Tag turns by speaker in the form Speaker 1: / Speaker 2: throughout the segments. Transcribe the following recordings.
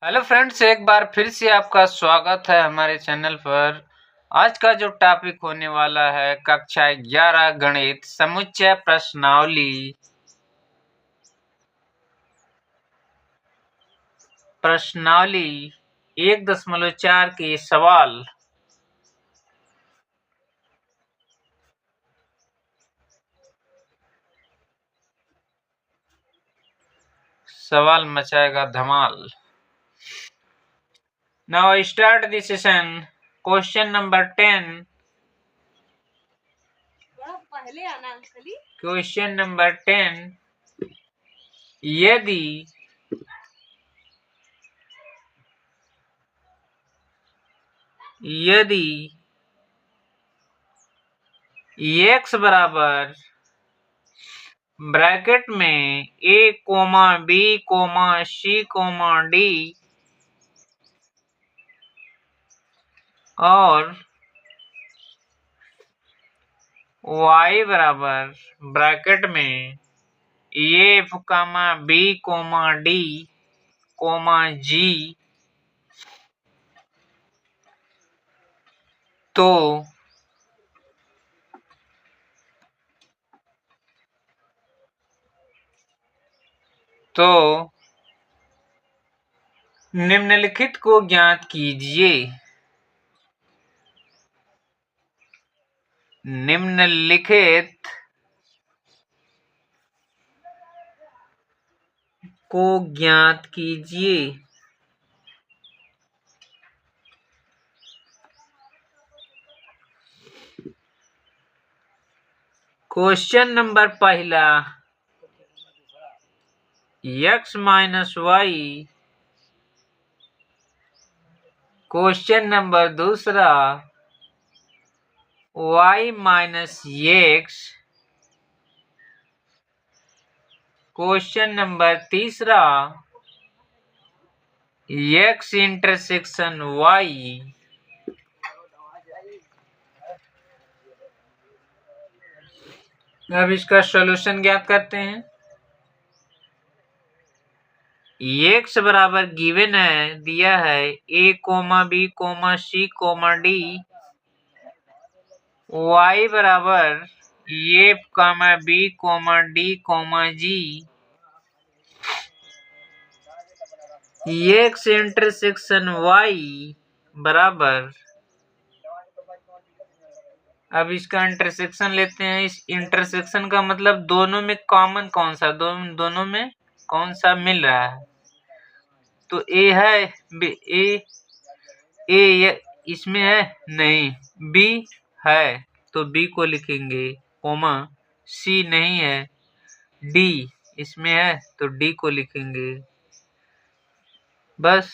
Speaker 1: Hello friends, एक बार फिर से आपका स्वागत है हमारे चैनल पर। आज का जो टॉपिक होने वाला है कक्षा 11 गणित समुच्चय प्रश्नावली। प्रश्नावली 1.4 के सवाल। सवाल मचाएगा धमाल। Now start the session. Question number 10। Question number 10। यदि x बराबर ब्रैकेट में a, b, c, d और y बराबर ब्रैकेट में f, b, d, g तो निम्नलिखित को ज्ञात कीजिए। निम्नलिखित को ज्ञात कीजिए। क्वेश्चन नंबर पहला x minus y. Question number दूसरा y minus x. Question number तीसरा x इंटरसेक्शन y। अब इसका सॉल्यूशन ज्ञात करते हैं। x बराबर गिवन है, दिया है a, b, c, d। y बराबर a, b, d, g। x intersection y बराबर, अब इसका इंटरसेक्शन लेते हैं। इस इंटरसेक्शन का मतलब दोनों में कॉमन कौन सा, दोनों में कौन सा मिल रहा है। तो a है, a इसमें है नहीं, b है तो b को लिखेंगे, कोमा c नहीं है, d इसमें है तो d को लिखेंगे। बस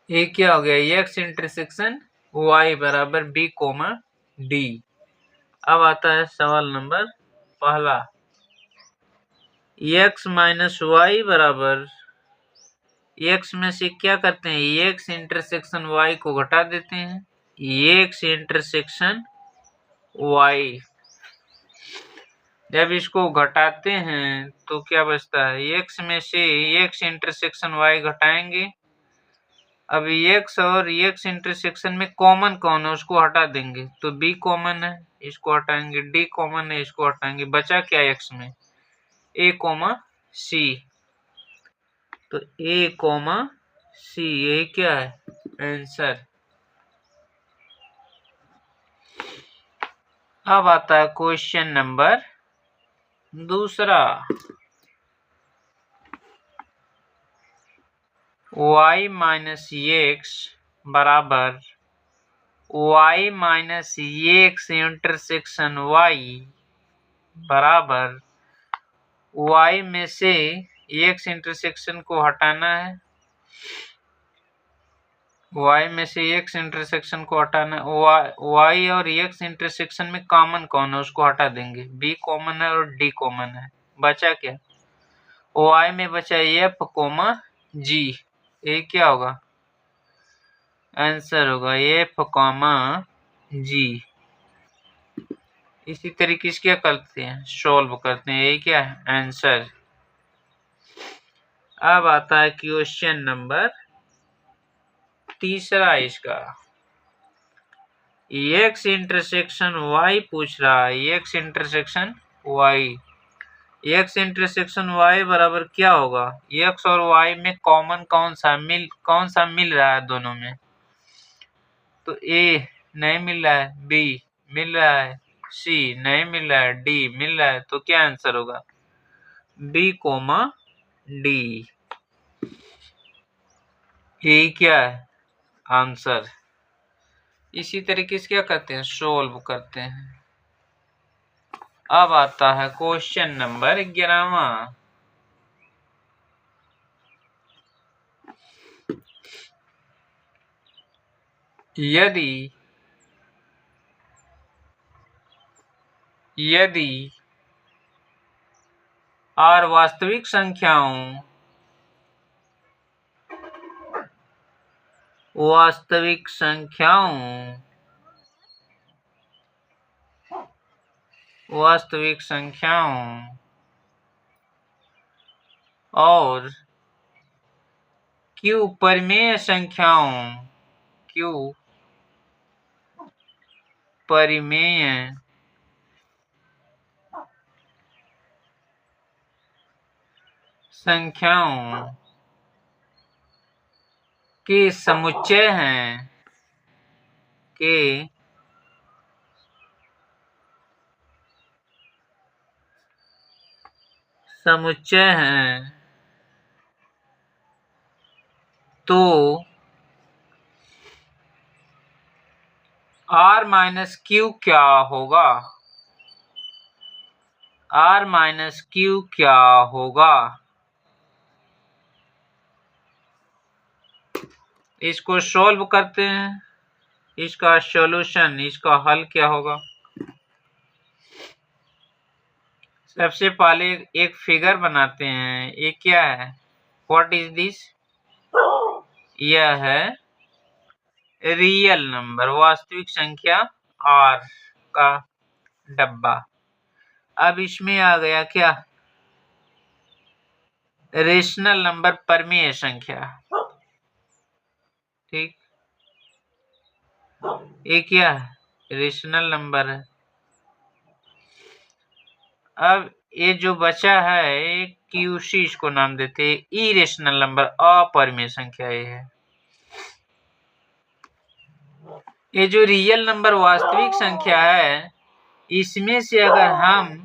Speaker 1: ये क्या हो गया, x इंटरसेक्शन y बराबर b, d। अब आता है सवाल नंबर पहला। x माइनस वाई बराबर, x में से क्या करते हैं, x इंटरसेक्शन y को घटा देते हैं। x इंटरसेक्शन y, जब इसको घटाते हैं तो क्या बचता है, x में से x इंटरसेक्शन y घटाएंगे। अब x और x इंटरसेक्शन में कॉमन कौन है उसको हटा देंगे, तो b कॉमन है, इसको हटाएंगे, d कॉमन है, इसको हटाएंगे, बचा क्या x में, a, c। तो a, c ये क्या है आंसर। अब आता है क्वेश्चन नंबर दूसरा। y माइनस एक्स बराबर y minus x intersection y बराबर y में से x इंटरसेक्शन को हटाना है। y में से x इंटरसेक्शन को हटाना है। y और x इंटरसेक्शन में कॉमन कौन है उसको हटा देंगे, b कॉमन है और d कॉमन है, बचा क्या, y में बचा f, g। ये क्या होगा आंसर, होगा f, g। इसी तरीके से क्या करते हैं, सॉल्व करते हैं, ये क्या है आंसर। अब आता है क्वेश्चन नंबर 3 इसका। x इंटरसेक्शन y पूछ रहा है। x intersection y, x intersection y बराबर क्या होगा? x और y में कॉमन कौन सा मिल रहा है दोनों में? तो a नहीं मिल रहा है, b मिल रहा है, c नहीं मिल रहा है, d मिल रहा है। तो क्या आंसर होगा? b, d। यही क्या है आंसर। इसी तरीके से क्या करते हैं? सोल्व करते हैं। अब आता है क्वेश्चन नंबर 11वां। यदि r वास्तविक संख्याओं और q परिमेय संख्याओं के समुच्चय हैं, तो r माइनस क्यू क्या होगा? r माइनस क्यू क्या होगा? इसको सॉल्व करते हैं। इसका सॉल्यूशन, इसका हल क्या होगा? सबसे पहले एक फिगर बनाते हैं। ये क्या है? What is this? यह है रियल नंबर, वास्तविक संख्या r का डब्बा। अब इसमें आ गया क्या? रेशनल नंबर, परिमेय संख्या। ठीक, ये क्या है? रेशनल नंबर है। अब ये जो बचा है क्यूसी, इसको नाम देते हैं इरेशनल नंबर, अपरिमेय संख्या ये है। ये जो रियल नंबर वास्तविक संख्या है, इसमें से अगर हम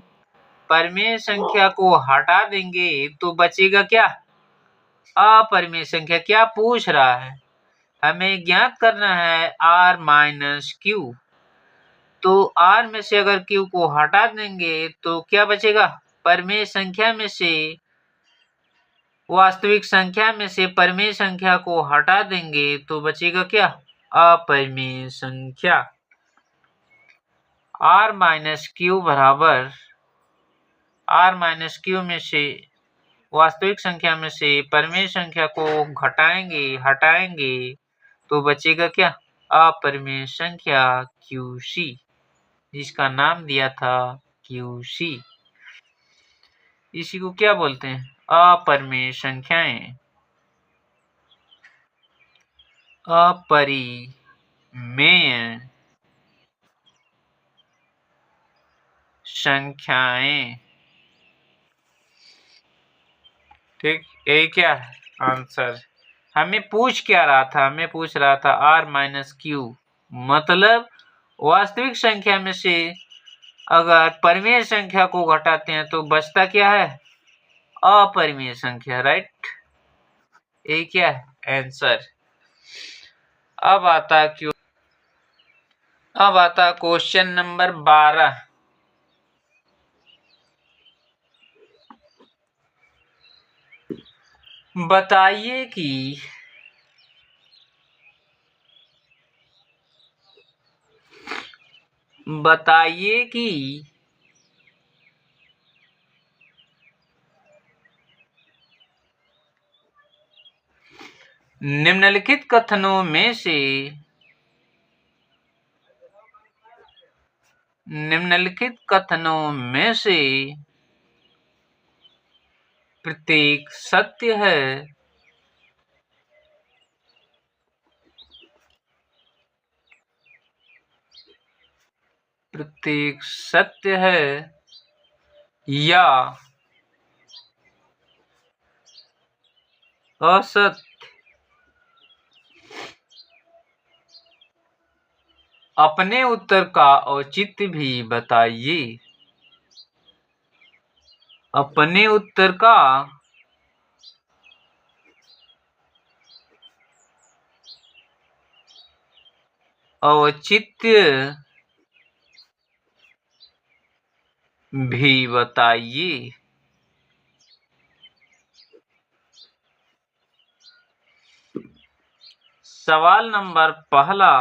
Speaker 1: परिमेय संख्या को हटा देंगे तो बचेगा क्या? अपरिमेय संख्या। क्या पूछ रहा है? हमें ज्ञात करना है r माइनस क्यू। तो r में से अगर q को हटा देंगे तो क्या बचेगा? परिमेय संख्या में से, वास्तविक संख्या में से परिमेय संख्या को हटा देंगे तो बचेगा क्या? अपरिमेय संख्या। r माइनस क्यू बराबर, r माइनस क्यू में से वास्तविक संख्या में से परिमेय संख्या को हटाएंगे तो बचेगा क्या? अपरिमेय संख्या QC, जिसका नाम दिया था QC। इसी को क्या बोलते हैं? अपरिमेय संख्याएं। अपरिमेय संख्याएं। ठीक, यही क्या है आंसर। हमें पूछ क्या रहा था? हमें पूछ रहा था r माइनस क्यू, मतलब वास्तविक संख्या में से अगर परिमेय संख्या को घटाते हैं तो बचता क्या है? अपरिमेय संख्या। राइट, यही क्या है आंसर। अब आता क्वेश्चन नंबर 12। बताइए कि निम्नलिखित कथनों में से प्रतीक सत्य है। प्रतीक सत्य है या असत्य। अपने उत्तर का औचित्य भी बताइए। अपने उत्तर का औचित्य भी बताइए। सवाल नंबर पहला,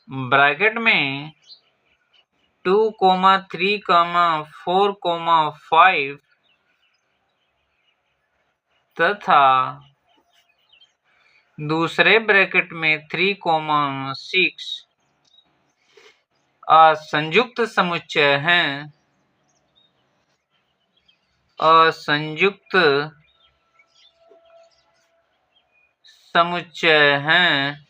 Speaker 1: ब्रैकेट में 2, 3, 4, 5 तथा दूसरे ब्रैकेट में 3, 6 असंयुक्त समुच्चय हैं। असंयुक्त समुच्चय हैं।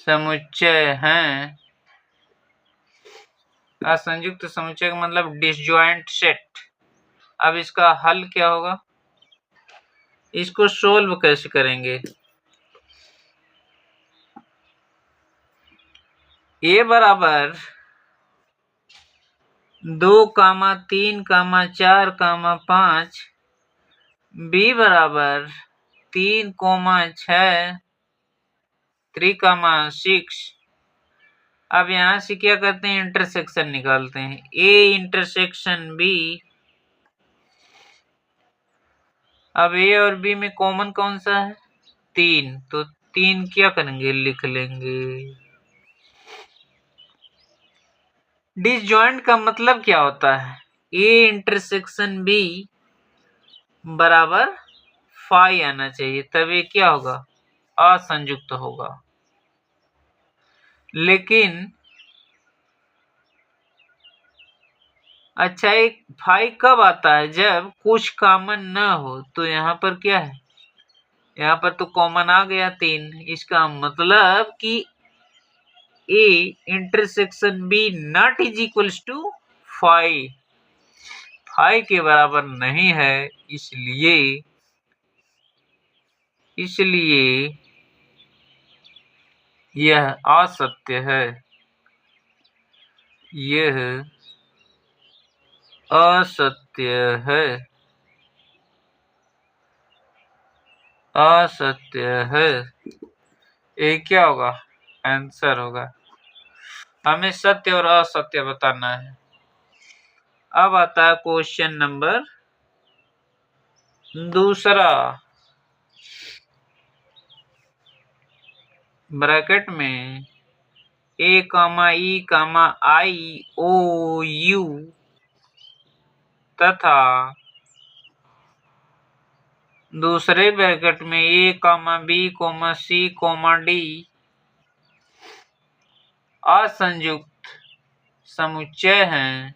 Speaker 1: समुच्चय हैं। असंयुक्त समुच्चय का मतलब डिसजॉइंट सेट। अब इसका हल क्या होगा? इसको सोल्व कैसे करेंगे? ए बराबर 2, 3, 4, 5, बी बराबर 3, 6, 3, 6। अब यहां से क्या करते हैं? इंटरसेक्शन निकालते हैं। A intersection B. अब ए और बी में कॉमन कौन सा है? 3। तो 3 क्या करेंगे? लिख लेंगे। डिसजॉइंट का मतलब क्या होता है? ए इंटरसेक्शन बी बराबर 5 आना चाहिए, तब ये क्या होगा? असंयुक्त होगा। लेकिन अच्छा, एक 5 कब आता है? जब कुछ कॉमन न हो। तो यहाँ पर क्या है? यहाँ पर तो कॉमन आ गया 3। इसका मतलब कि A intersection B not is equals to 5। 5 के बराबर नहीं है। इसलिए यह असत्य है। यह असत्य है। असत्य है। ये क्या होगा? आंसर होगा। हमें सत्य और असत्य बताना है। अब आता है क्वेश्चन नंबर दूसरा। ब्रैकेट में ए, ई, आई, ओ, यू तथा दूसरे ब्रैकेट में ए, बी, सी, डी असंयुक्त समुच्चय हैं।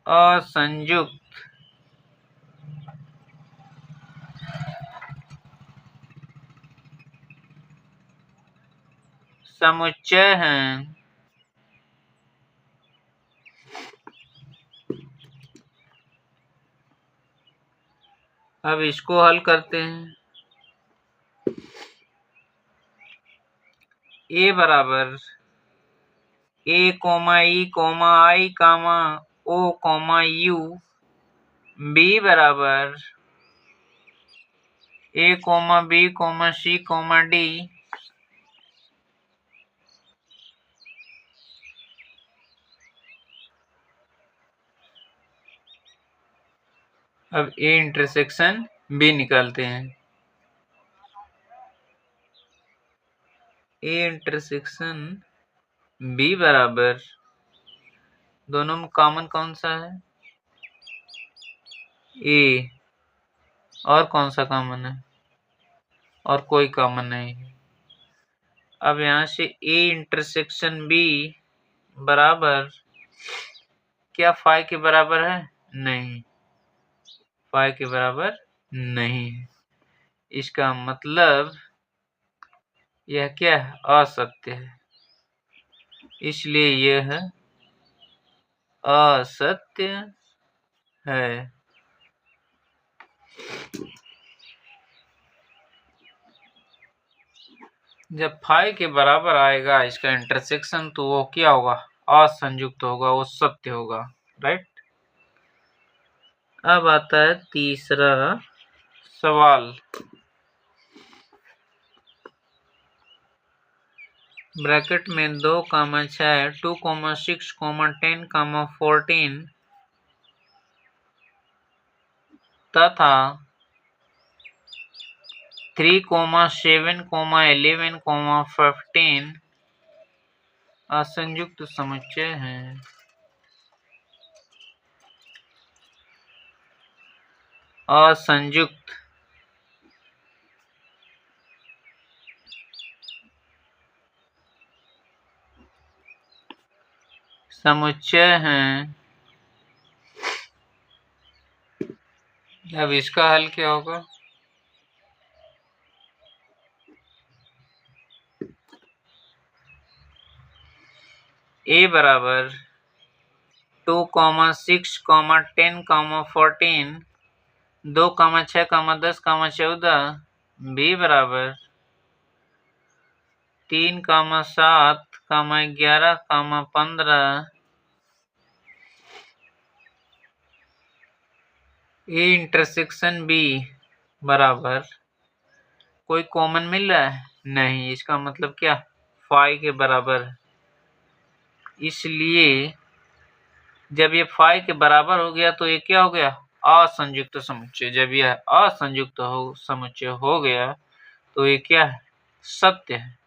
Speaker 1: असंयुक्त समुच्चय हैं। अब इसको हल करते हैं। ए बराबर ए, ई, आई, ओ, यू। बी बराबर ए, बी, सी, डी। अब ए इंटरसेक्शन बी निकालते हैं। ए इंटरसेक्शन बी बराबर, दोनों में कॉमन कौन सा है? ए। और कौन सा कॉमन है? और कोई कॉमन नहीं है। अब यहाँ से A इंटरसेक्शन B बराबर क्या फाई के बराबर है? नहीं, फाई के बराबर नहीं है। इसका मतलब यह क्या है? असत्य है, इसलिए यह असत्य है। जब फाई के बराबर आएगा इसका इंटरसेक्शन तो वो क्या होगा? असंयुक्त होगा, वो सत्य होगा, राइट। अब आता है तीसरा सवाल। ब्रैकेट में 2, 6, 2, 6, 10, 14 तथा 3, 7, 11, 15 असंयुक्त समुच्चय हैं। असंयुक्त समुच्चय हैं। अब इसका हल क्या होगा? A बराबर 2, 6, 10, 14, 2, 6, 10, 14, B बराबर 3, 7, 11, 15, A इंटरसेक्शन B बराबर कोई कॉमन मिल रहा है? नहीं, इसका मतलब क्या? फाई के बराबर है। इसलिए जब ये फाई के बराबर हो गया तो ये क्या हो गया? असंयुक्त समुच्चय। जब यह असंयुक्त समुच्चय हो गया तो ये क्या है? सत्य है।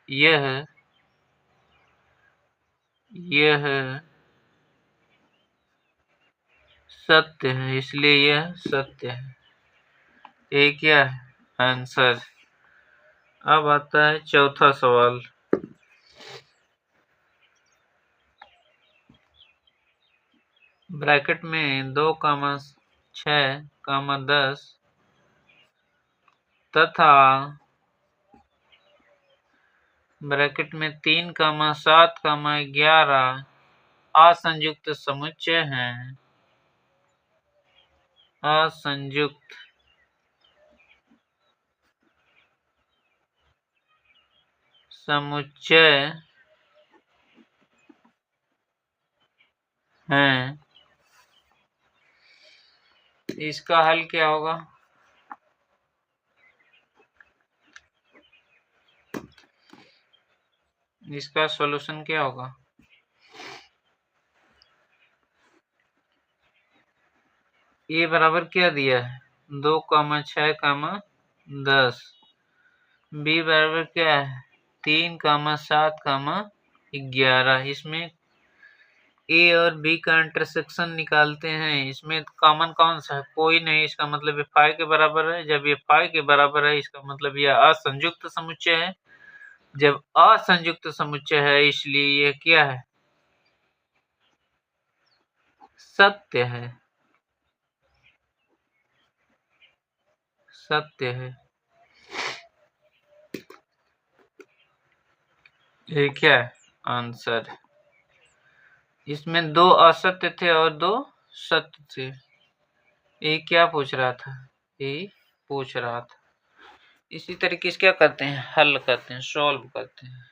Speaker 1: यह सत्य है, इसलिए यह सत्य है। ये क्या है? आंसर। अब आता है चौथा सवाल। ब्रैकेट में 2, 6, 10 तथा ब्रैकेट में 3, 7, 11 असंयुक्त समुच्चय हैं। असंयुक्त समुच्चय हैं। इसका हल क्या होगा? इसका सॉल्यूशन क्या होगा? ये बराबर क्या दिया है? 2, 6, 10। बी बराबर क्या है? 3, 7, 11। इसमें ए और बी का इंटरसेक्शन निकालते हैं। इसमें कॉमन कौन सा है? कोई नहीं। इसका मतलब ये फाई के बराबर है। जब ये फाई के बराबर है इसका मतलब यह असंयुक्त समुच्चय है। जब असंयुक्त समुच्चय है इसलिए ये क्या है? सत्य है। सत्य है। ये क्या है? आंसर। इसमें 2 असत्य थे और 2 सत्य थे। ये क्या पूछ रहा था? ये पूछ रहा था। इसी तरीके से क्या करते हैं? हल करते हैं, सॉल्व करते हैं।